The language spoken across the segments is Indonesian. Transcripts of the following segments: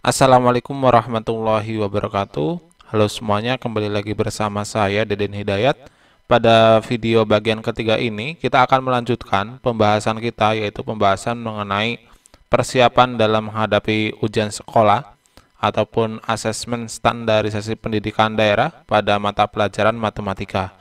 Assalamualaikum warahmatullahi wabarakatuh. Halo semuanya, kembali lagi bersama saya Deden Hidayat. Pada video bagian ketiga ini, kita akan melanjutkan pembahasan kita, yaitu pembahasan mengenai persiapan dalam menghadapi ujian sekolah ataupun asesmen standarisasi pendidikan daerah pada mata pelajaran matematika.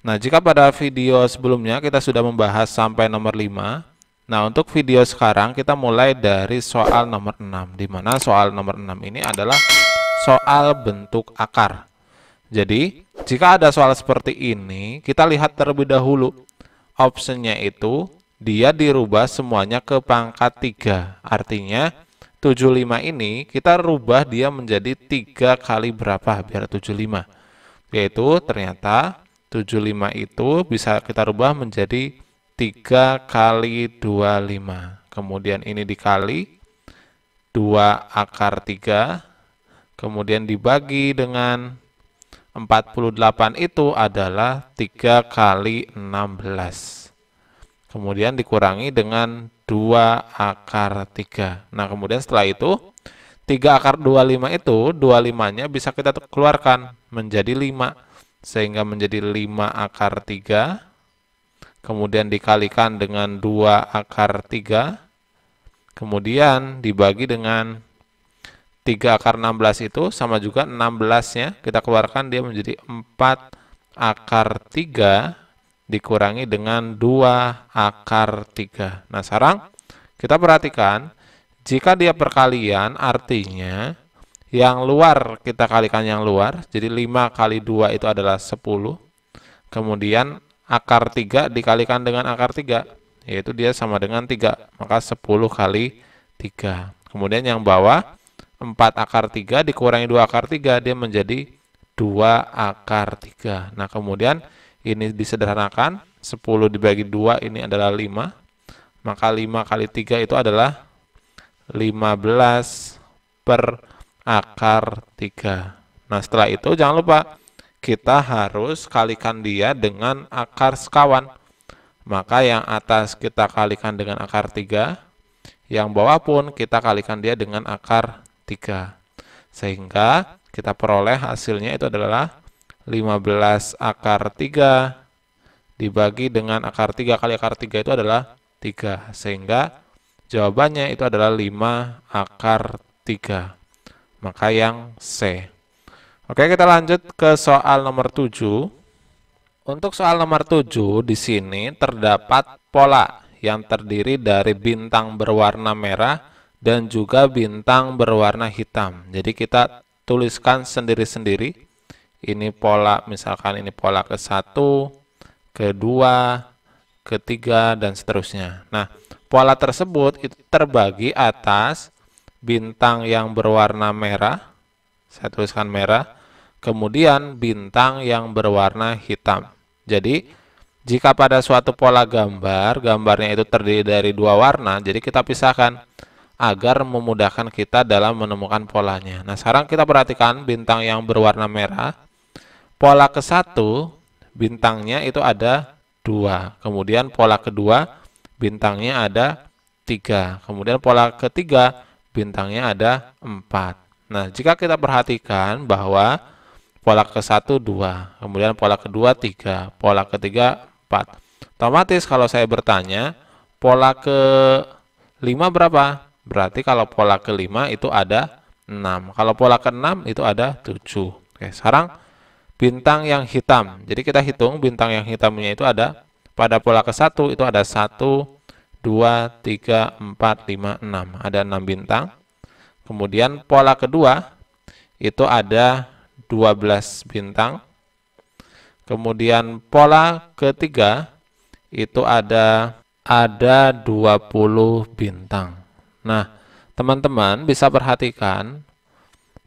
Nah, jika pada video sebelumnya kita sudah membahas sampai nomor 5, nah, untuk video sekarang kita mulai dari soal nomor 6, di mana soal nomor 6 ini adalah soal bentuk akar. Jadi, jika ada soal seperti ini, kita lihat terlebih dahulu. Optionnya itu, dia dirubah semuanya ke pangkat 3. Artinya, 75 ini kita rubah dia menjadi 3 kali berapa biar 75. Yaitu ternyata 75 itu bisa kita rubah menjadi 3 kali 25. Kemudian ini dikali 2 akar 3. Kemudian dibagi dengan 48 itu adalah 3 kali 16. Kemudian dikurangi dengan 2 akar 3. Nah, kemudian setelah itu 3 akar 25 itu 25-nya bisa kita keluarkan menjadi 5. Sehingga menjadi 5 akar 3. Kemudian dikalikan dengan 2 akar 3, kemudian dibagi dengan 3 akar 16 itu sama juga 16-nya, kita keluarkan dia menjadi 4 akar 3 dikurangi dengan 2 akar 3. Nah, sekarang kita perhatikan, jika dia perkalian artinya yang luar kita kalikan yang luar, jadi 5 kali 2 itu adalah 10, kemudian akar 3 dikalikan dengan akar 3, yaitu dia sama dengan 3, maka 10 kali 3. Kemudian yang bawah, 4 akar 3 dikurangi 2 akar 3, dia menjadi 2 akar 3. Nah, kemudian ini disederhanakan, 10 dibagi 2 ini adalah 5, maka 5 kali 3 itu adalah 15 per akar 3. Nah, setelah itu jangan lupa, kita harus kalikan dia dengan akar sekawan. Maka yang atas kita kalikan dengan akar 3, yang bawah pun kita kalikan dia dengan akar 3. Sehingga kita peroleh hasilnya itu adalah 15 akar 3 dibagi dengan akar 3 kali akar 3 itu adalah 3. Sehingga jawabannya itu adalah 5 akar 3. Maka yang C. Oke, kita lanjut ke soal nomor 7. Untuk soal nomor 7 di sini terdapat pola yang terdiri dari bintang berwarna merah dan juga bintang berwarna hitam. Jadi kita tuliskan sendiri-sendiri. Ini pola, misalkan ini pola ke-1, ke-2, ke-3 dan seterusnya. Nah, pola tersebut itu terbagi atas bintang yang berwarna merah. Saya tuliskan merah. Kemudian bintang yang berwarna hitam. Jadi, jika pada suatu pola gambar, gambarnya itu terdiri dari 2 warna, jadi kita pisahkan agar memudahkan kita dalam menemukan polanya. Nah, sekarang kita perhatikan bintang yang berwarna merah. Pola ke-1, bintangnya itu ada 2. Kemudian pola kedua, bintangnya ada 3. Kemudian pola ketiga, bintangnya ada 4. Nah, jika kita perhatikan bahwa pola ke-1 2, kemudian pola kedua 3, pola ketiga 4. Otomatis kalau saya bertanya, pola ke-5 berapa? Berarti kalau pola ke-5 itu ada 6. Kalau pola ke-6 itu ada 7. Oke, sekarang bintang yang hitam. Jadi kita hitung bintang yang hitamnya itu ada pada pola ke-1 itu ada 1, 2, 3, 4, 5, 6. Ada 6 bintang. Kemudian pola kedua itu ada 12 bintang. Kemudian pola ketiga itu ada 20 bintang. Nah, teman-teman bisa perhatikan,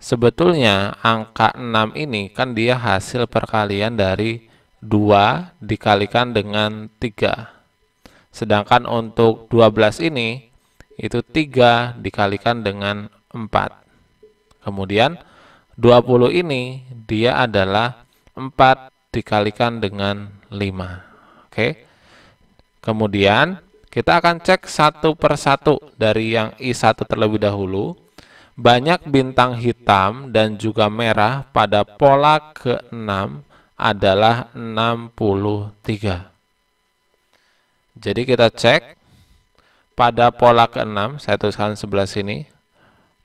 sebetulnya angka 6 ini kan dia hasil perkalian dari 2 dikalikan dengan 3. Sedangkan untuk 12 ini itu 3 dikalikan dengan 4. Kemudian 20 ini dia adalah 4 dikalikan dengan 5. Oke. Kemudian kita akan cek satu per satu dari yang I1 terlebih dahulu. banyak bintang hitam dan juga merah pada pola ke-6 adalah 63. Jadi kita cek pada pola ke-6, saya tuliskan sebelah sini.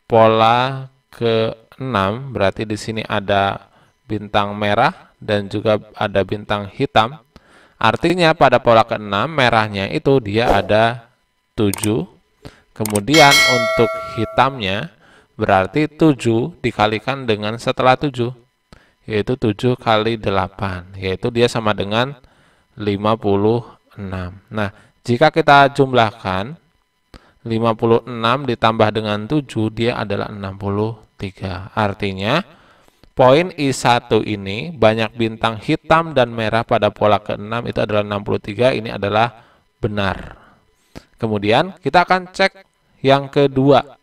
Pola ke-6 berarti di sini ada bintang merah dan juga ada bintang hitam. Artinya pada pola ke-6 merahnya itu dia ada 7. Kemudian untuk hitamnya berarti 7 dikalikan dengan setelah 7, yaitu 7 kali 8, yaitu dia sama dengan 56. Nah, jika kita jumlahkan 56 ditambah dengan 7, dia adalah 63. Artinya, poin I1 ini banyak bintang hitam dan merah pada pola ke-6 itu adalah 63, ini adalah benar. Kemudian kita akan cek yang kedua.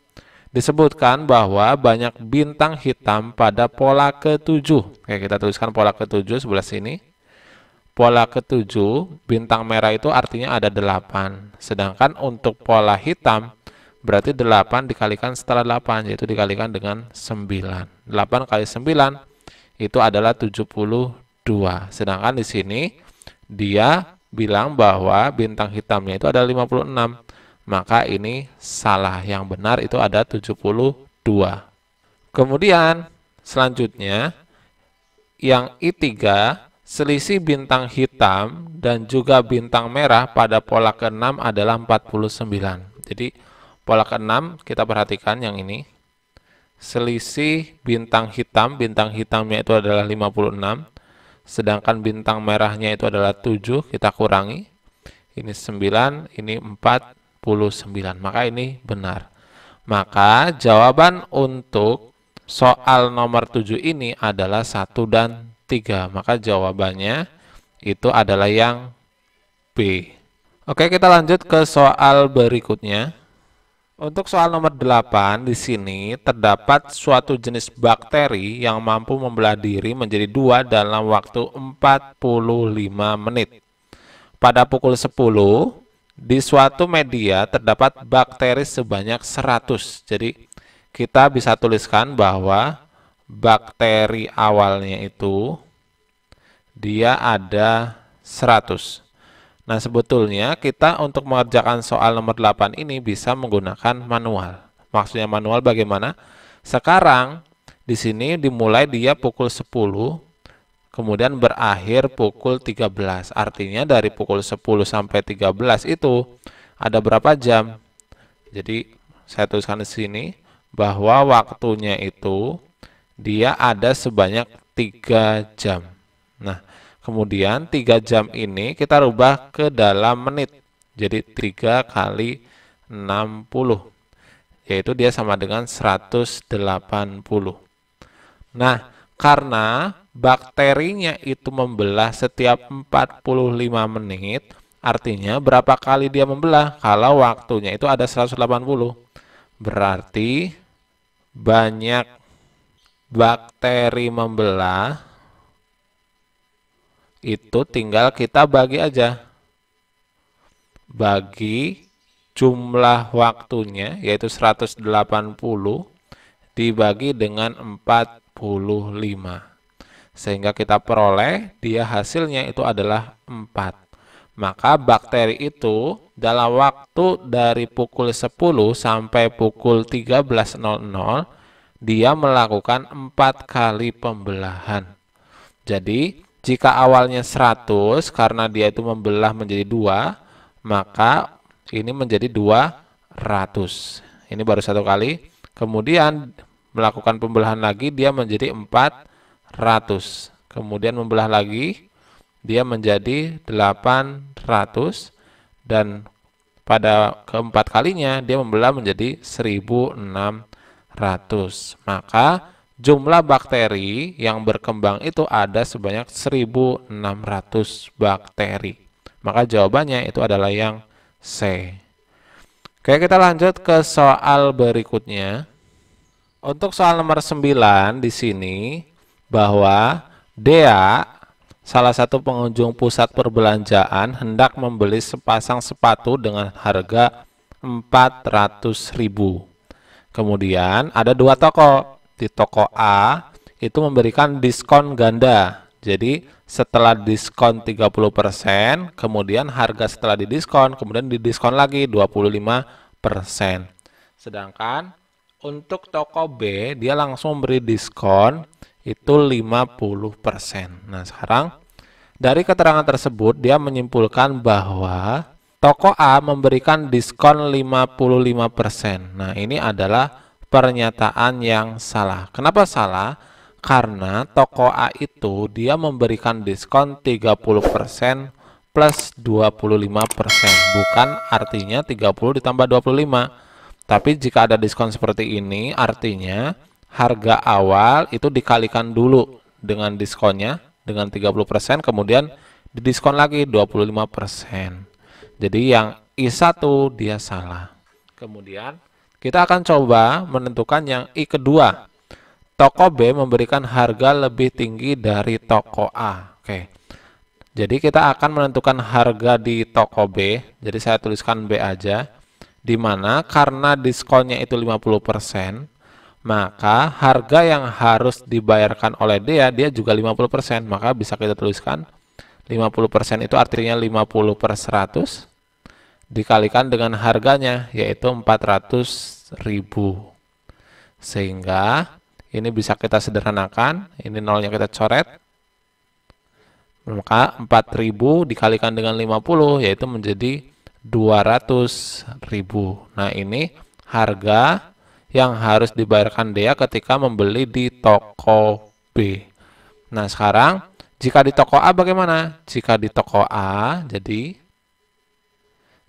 Disebutkan bahwa banyak bintang hitam pada pola ke-7. Oke, kita tuliskan pola ke-7 sebelah sini. Pola ke-7, bintang merah itu artinya ada 8. Sedangkan untuk pola hitam, berarti 8 dikalikan setelah 8, yaitu dikalikan dengan 9. 8 kali 9 itu adalah 72. Sedangkan di sini, dia bilang bahwa bintang hitamnya itu ada 56. Maka ini salah. Yang benar itu ada 72. Kemudian, selanjutnya, yang I3, selisih bintang hitam dan juga bintang merah pada pola ke-6 adalah 49. Jadi pola ke-6 kita perhatikan yang ini. Selisih bintang hitamnya itu adalah 56. Sedangkan bintang merahnya itu adalah 7, kita kurangi. Ini 9, ini 49. Maka ini benar. Maka jawaban untuk soal nomor 7 ini adalah 1 dan 3. Maka jawabannya itu adalah yang B. Oke, kita lanjut ke soal berikutnya. Untuk soal nomor 8, di sini terdapat suatu jenis bakteri yang mampu membelah diri menjadi 2 dalam waktu 45 menit. Pada pukul 10, di suatu media terdapat bakteri sebanyak 100. Jadi, kita bisa tuliskan bahwa bakteri awalnya itu dia ada 100. Nah, sebetulnya kita untuk mengerjakan soal nomor 8 ini bisa menggunakan manual. Maksudnya manual bagaimana? Sekarang di sini dimulai dia pukul 10, kemudian berakhir pukul 13. Artinya dari pukul 10 sampai 13 itu ada berapa jam? Jadi saya tuliskan di sini bahwa waktunya itu dia ada sebanyak 3 jam. Nah, kemudian 3 jam ini kita rubah ke dalam menit. Jadi 3 kali 60. Yaitu dia sama dengan 180. Nah, karena bakterinya itu membelah setiap 45 menit, artinya berapa kali dia membelah? Kalau waktunya itu ada 180. Berarti banyak bakteri membelah itu tinggal kita bagi aja. Bagi jumlah waktunya yaitu 180 dibagi dengan 45. Sehingga kita peroleh dia hasilnya itu adalah 4. Maka bakteri itu dalam waktu dari pukul 10 sampai pukul 13.00 dia melakukan 4 kali pembelahan. Jadi jika awalnya 100 karena dia itu membelah menjadi 2, maka ini menjadi 200. Ini baru 1 kali. Kemudian melakukan pembelahan lagi dia menjadi 400. Kemudian membelah lagi dia menjadi 800 dan pada keempat kalinya dia membelah menjadi 1600. Maka jumlah bakteri yang berkembang itu ada sebanyak 1600 bakteri. Maka jawabannya itu adalah yang C. Oke, kita lanjut ke soal berikutnya. Untuk soal nomor 9 di sini bahwa Dea, salah satu pengunjung pusat perbelanjaan, hendak membeli sepasang sepatu dengan harga 400.000. Kemudian ada dua toko. Di toko A itu memberikan diskon ganda. Jadi setelah diskon 30%, kemudian harga setelah didiskon, kemudian didiskon lagi 25%. Sedangkan untuk toko B, dia langsung beri diskon itu 50%. Nah, sekarang dari keterangan tersebut, dia menyimpulkan bahwa toko A memberikan diskon 55%. Nah, ini adalah pernyataan yang salah. Kenapa salah? Karena toko A itu dia memberikan diskon 30% plus 25%. Bukan artinya 30 ditambah 25. Tapi jika ada diskon seperti ini, artinya harga awal itu dikalikan dulu dengan diskonnya, dengan 30%, kemudian didiskon lagi 25%. Jadi yang I1 dia salah. Kemudian kita akan coba menentukan yang I kedua. Toko B memberikan harga lebih tinggi dari toko A. Oke. Jadi kita akan menentukan harga di toko B. Jadi saya tuliskan B aja. Di mana karena diskonnya itu 50%, maka harga yang harus dibayarkan oleh dia juga 50%. Maka bisa kita tuliskan 50% itu artinya 50 per 100 dikalikan dengan harganya, yaitu 400.000. Sehingga ini bisa kita sederhanakan, ini nolnya kita coret. Maka 4.000 dikalikan dengan 50, yaitu menjadi 200.000. Nah, ini harga yang harus dibayarkan dia ketika membeli di toko B. Nah, sekarang jika di toko A bagaimana? Jika di toko A, jadi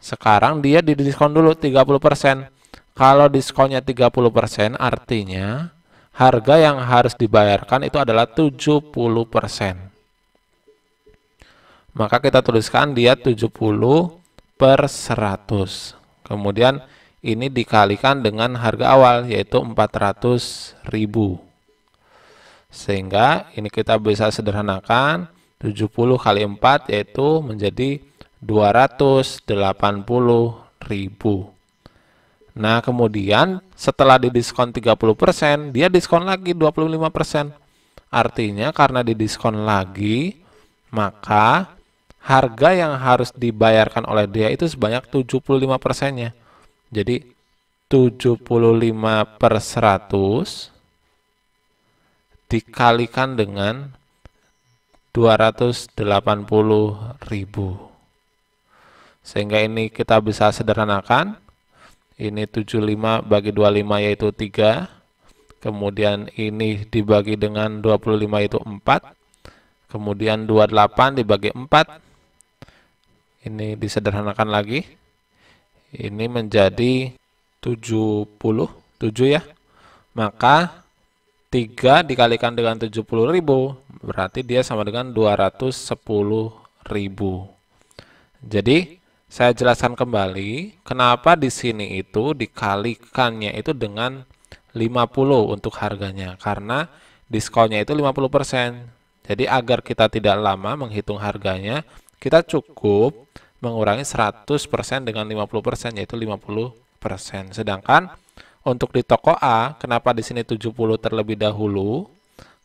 sekarang dia didiskon dulu 30%. Kalau diskonnya 30%, artinya harga yang harus dibayarkan itu adalah 70%. Maka kita tuliskan dia 70 per 100. Kemudian ini dikalikan dengan harga awal, yaitu 400.000. Sehingga ini kita bisa sederhanakan, 70 kali 4 yaitu menjadi 280.000. Nah, kemudian setelah didiskon 30%, dia diskon lagi 25%. Artinya karena didiskon lagi, maka harga yang harus dibayarkan oleh dia itu sebanyak 75%-nya. Jadi 75 per 100 dikalikan dengan 280.000. Sehingga ini kita bisa sederhanakan. Ini 75 bagi 25 yaitu 3. Kemudian ini dibagi dengan 25 yaitu 4. Kemudian 28 dibagi 4. Ini disederhanakan lagi. Ini menjadi 77 ya. Maka 3 dikalikan dengan 70.000 berarti dia sama dengan 210.000. Jadi saya jelaskan kembali kenapa di sini itu dikalikannya itu dengan 50 untuk harganya, karena diskonnya itu 50%. Jadi agar kita tidak lama menghitung harganya, kita cukup mengurangi 100% dengan 50%, yaitu 50%. Sedangkan untuk di toko A, kenapa di sini 70 terlebih dahulu?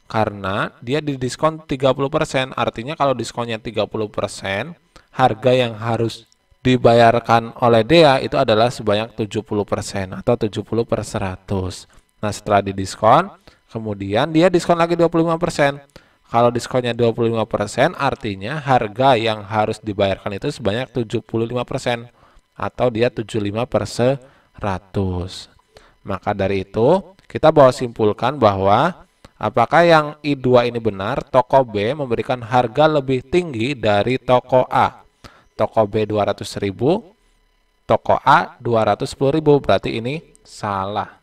Karena dia didiskon 30%. Artinya kalau diskonnya 30%, harga yang harus dibayarkan oleh dia itu adalah sebanyak 70% atau 70 per 100. Nah, setelah didiskon, kemudian dia diskon lagi 25%. Kalau diskonnya 25%, artinya harga yang harus dibayarkan itu sebanyak 75% atau dia 75 per 100. Maka dari itu, kita bawa simpulkan bahwa apakah yang I2 ini benar, toko B memberikan harga lebih tinggi dari toko A. Toko B 200.000, toko A 210.000, berarti ini salah.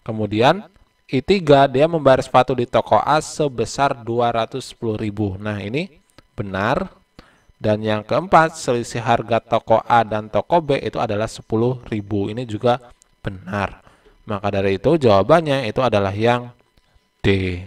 Kemudian I3 dia membayar sepatu di toko A sebesar 210.000. Nah, ini benar. Dan yang keempat, selisih harga toko A dan toko B itu adalah 10.000. Ini juga benar. Maka dari itu jawabannya itu adalah yang D.